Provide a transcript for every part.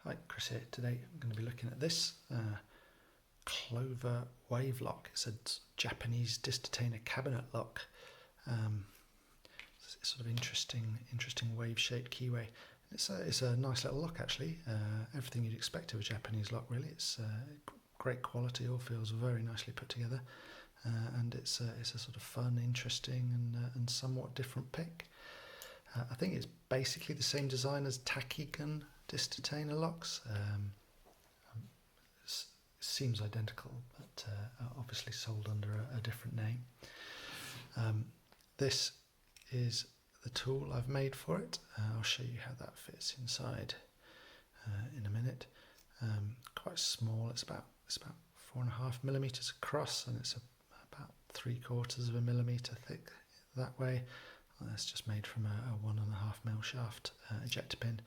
Hi, Chris here. Today I'm going to be looking at this Clover Wavelock. It's a Japanese detainer cabinet lock. It's a sort of interesting wave-shaped keyway. It's a nice little lock actually. Everything you'd expect of a Japanese lock really. It's great quality. All feels very nicely put together, and it's a sort of fun, interesting, and somewhat different pick. I think it's basically the same design as Takigen detainer locks. Seems identical, but obviously sold under a different name. This is the tool I've made for it. I'll show you how that fits inside in a minute. Quite small. It's about 4.5 millimeters across, and it's about 3/4 of a millimeter thick that way. That's just made from a 1.5 mil shaft ejector pin.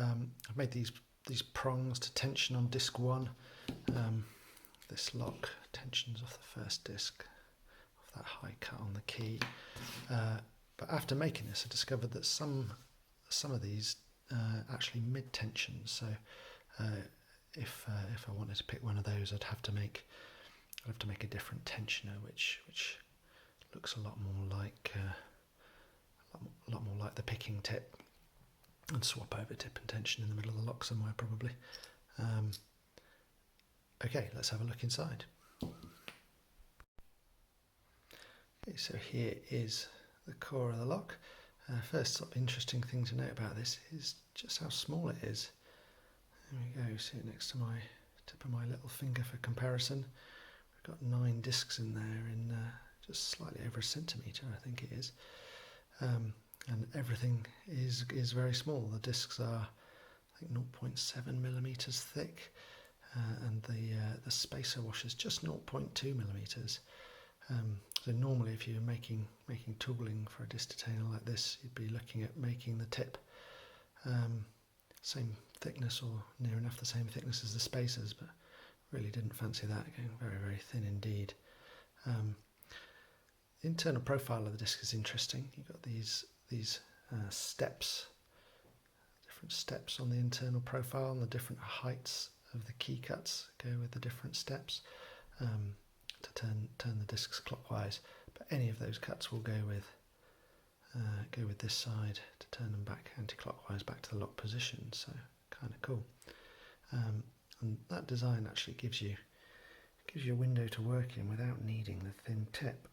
I've made these prongs to tension on disc 1. This lock tensions off the first disc, off that high cut on the key. But after making this, I discovered that some of these actually mid-tension. So if I wanted to pick one of those, I'd have to make a different tensioner, which looks a lot more like the picking tip, and swap over tip and tension in the middle of the lock somewhere probably. Okay, let's have a look inside. Okay, so here is the core of the lock. First sort of interesting thing to note about this is just how small it is. There we go, see it next to my tip of my little finger for comparison. We've got 9 discs in there in just slightly over a centimetre, I think it is. And everything is very small. The discs are, I think, 0.7 millimeters thick, and the spacer washer is just 0.2 millimeters. So normally, if you're making tooling for a detainer like this, you'd be looking at making the tip same thickness or near enough the same thickness as the spacers, but really didn't fancy that, going very thin indeed. The internal profile of the disc is interesting. You've got these steps, different steps on the internal profile, and the different heights of the key cuts go with the different steps to turn the discs clockwise. But any of those cuts will go with this side to turn them back anti-clockwise back to the lock position. So kind of cool. And that design actually gives you a window to work in without needing the thin tip.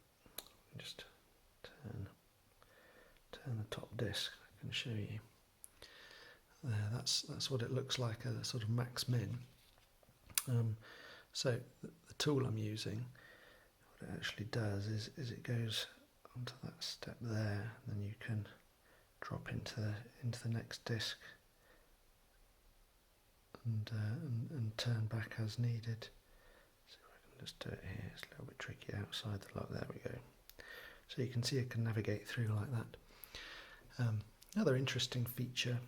Just turn the top disc. I can show you. There, that's what it looks like, a sort of max min. So the tool I'm using, what it actually does is it goes onto that step there, and then you can drop into the next disc and turn back as needed. So I can just do it here. It's a little bit tricky outside the lock. There we go. So you can see it can navigate through like that. Another interesting feature,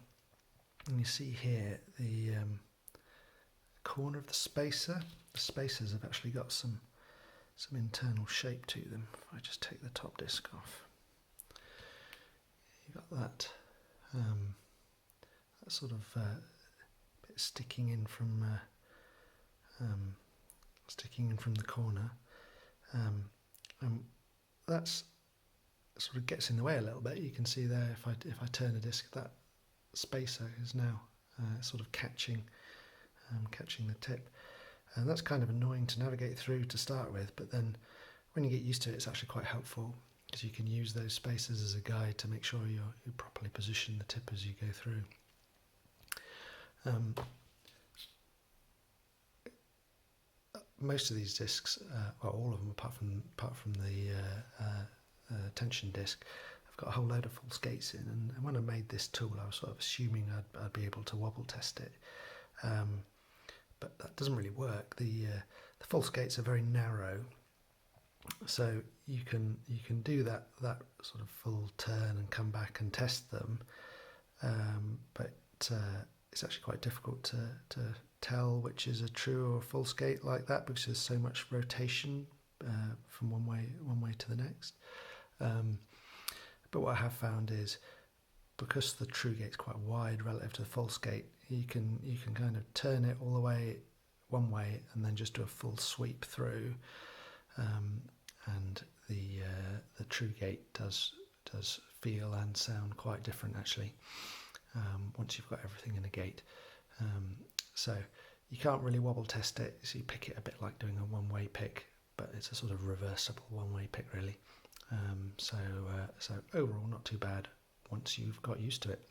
and you see here the corner of the spacer. The spacers have actually got some internal shape to them. If I just take the top disc off, you got that sort of bit sticking in from the corner. That's sort of gets in the way a little bit. You can see there, if I turn a disc, that spacer is now sort of catching the tip, and that's kind of annoying to navigate through to start with. But then when you get used to it, it's actually quite helpful, because you can use those spacers as a guide to make sure you properly position the tip as you go through. Most of these discs, well, all of them apart from the tension disc, I've got a whole load of false gates in, and when I made this tool I was sort of assuming I'd be able to wobble test it, but that doesn't really work. The false gates are very narrow, so you can do that sort of full turn and come back and test them, but it's actually quite difficult to tell which is a true or false gate like that, because there's so much rotation from one way to the next. But what I have found is because the true gate's quite wide relative to the false gate, you can kind of turn it all the way one way and then just do a full sweep through, and the true gate does feel and sound quite different actually, once you've got everything in a gate. So you can't really wobble test it, so you pick it a bit like doing a one-way pick, but it's a sort of reversible one-way pick really. So overall not too bad once you've got used to it.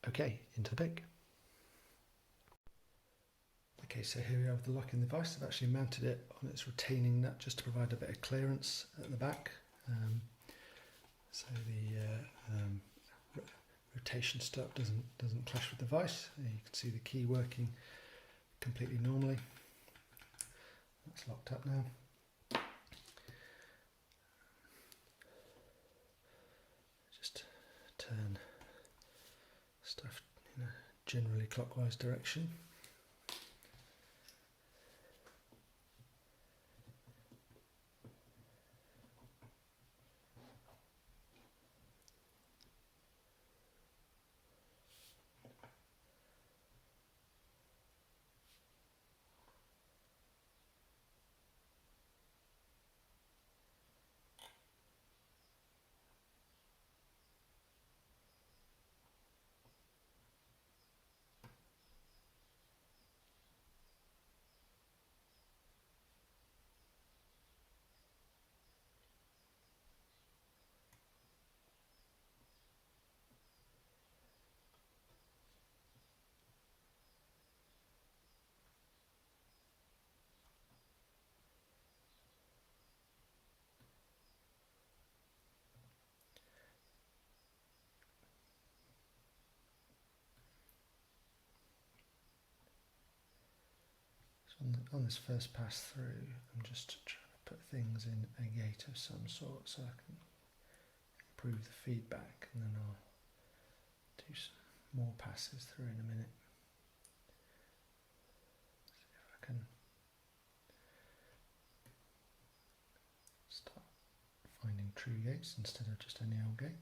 Okay, into the pick. Okay, so here we are with the locking device. I've actually mounted it on its retaining nut just to provide a bit of clearance at the back. So the rotation stop doesn't clash with the device. You can see the key working completely normally. That's locked up now. Just turn stuff in a generally clockwise direction. On this first pass through, I'm just trying to put things in a gate of some sort so I can improve the feedback, and then I'll do some more passes through in a minute. See if I can start finding true gates instead of just any old gate.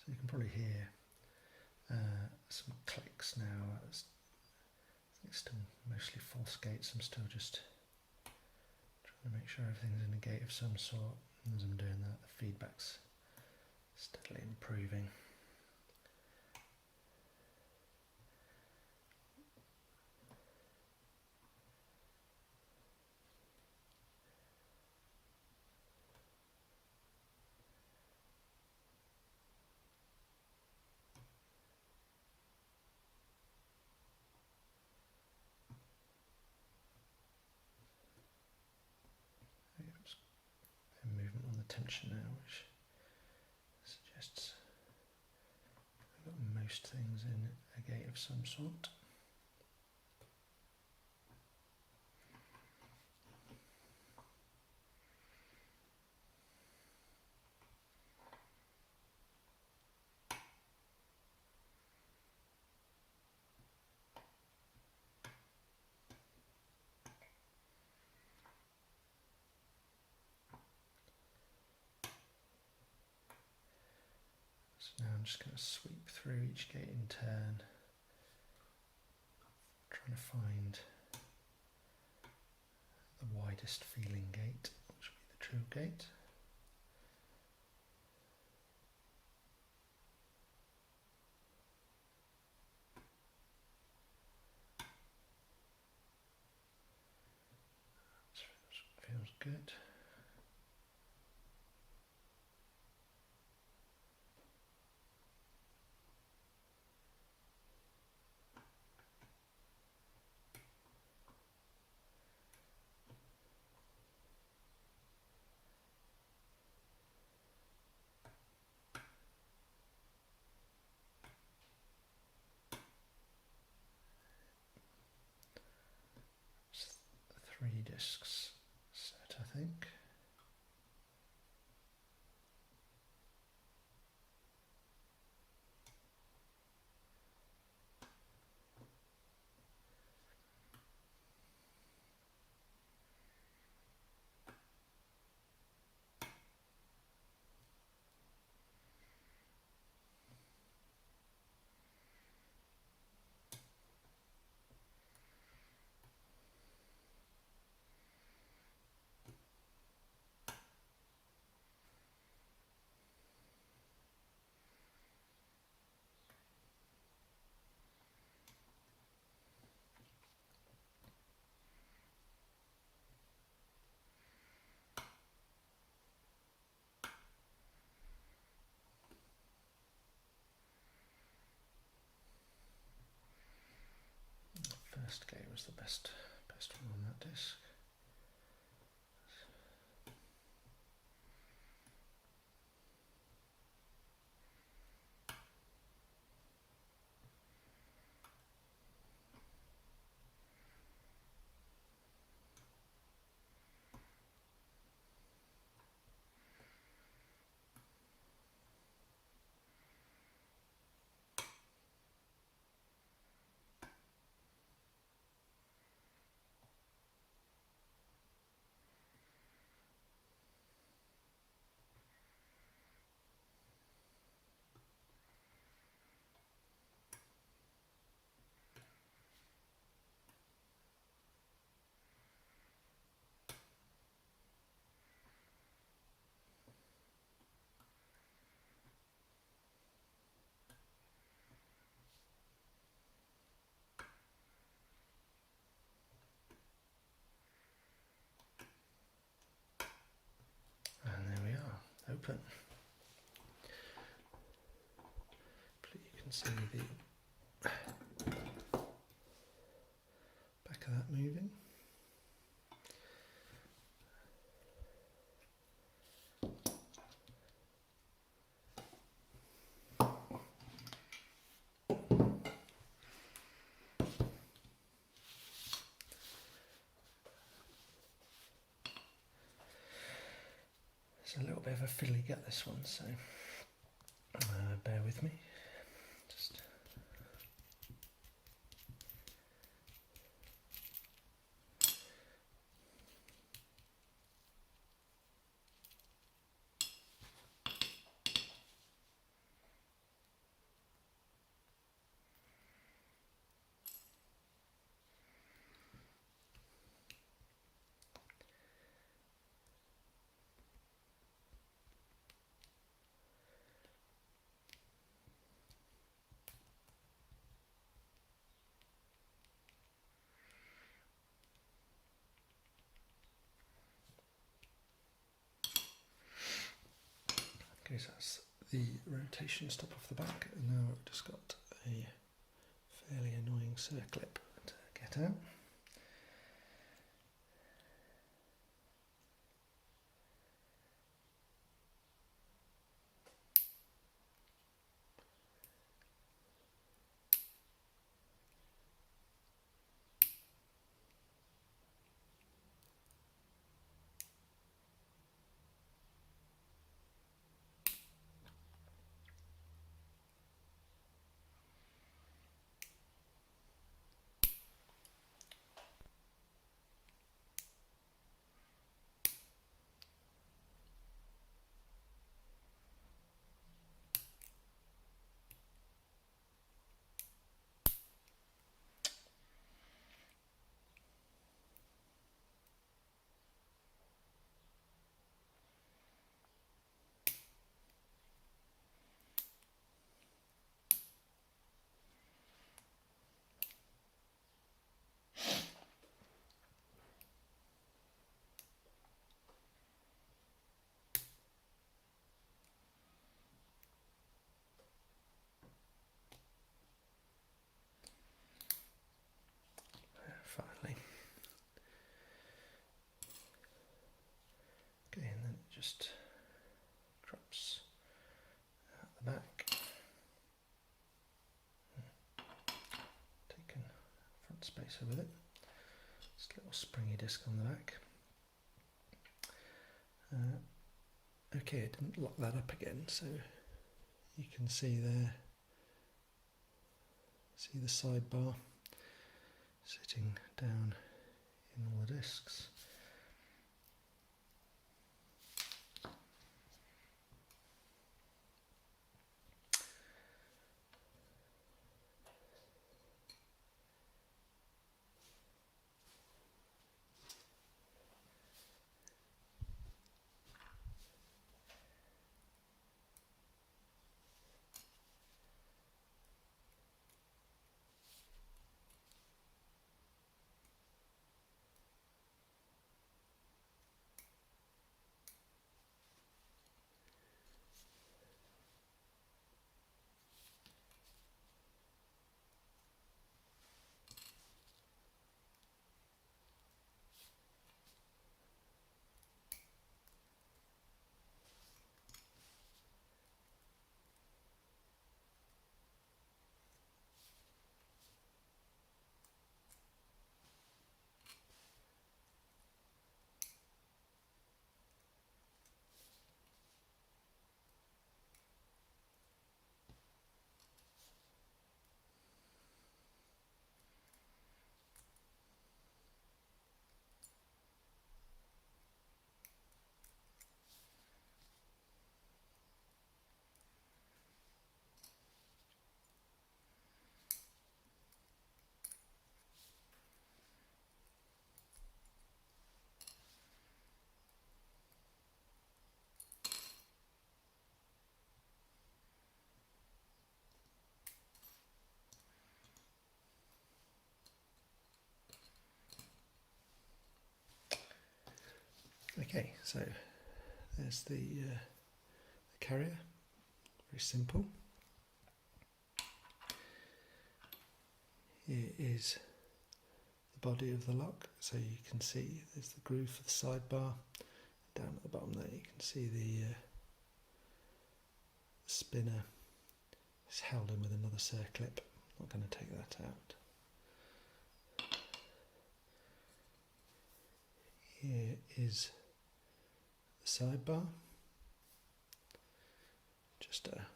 So you can probably hear some clicks now. I think it's still mostly false gates. I'm still just trying to make sure everything's in a gate of some sort. And as I'm doing that, the feedback's steadily improving. Movement on the tension now, which suggests I've got most things in a gate of some sort. So now I'm just going to sweep through each gate in turn, trying to find the widest feeling gate, which will be the true gate. Feels good. It's 3 discs set, I think. First gate was the best one on that disc. And there we are, open. Hopefully you can see the back of that moving. It's a little bit of a fiddly get, this one, so bear with me. Just okay, so that's the rotation stop off the back, and now I've just got a fairly annoying circlip to get out. just drops out the back. Taken front spacer with it. Just a little springy disc on the back. Okay, it didn't lock that up again, so you can see there, see the sidebar sitting down in all the discs. Okay, so there's the carrier, very simple. Here is the body of the lock, so you can see there's the groove for the sidebar. Down at the bottom there you can see the spinner is held in with another circlip. I'm not going to take that out. Here is the sidebar, just a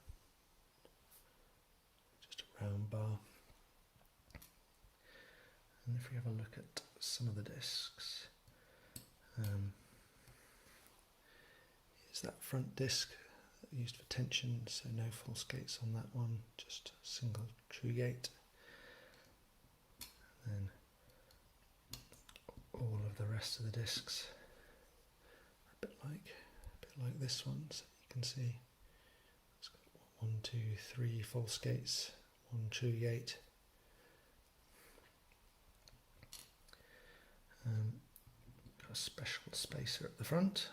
round bar. And if we have a look at some of the discs, here's that front disc used for tension, so no false gates on that one, just a single true gate. And then all of the rest of the discs are a bit like this one, so you can see it's got 1, 2, 3 false gates, 1 true gate. Got a special spacer at the front.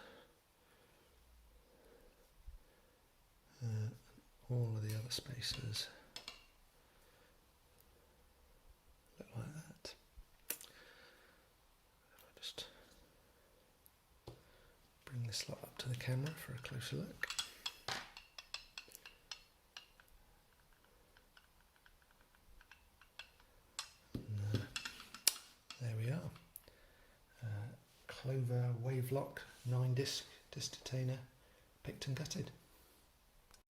All of the other spacers look like that. If I just bring this lot up to the camera for a closer look. And, there we are. Clover Wavelock 9-disc detainer, picked and gutted.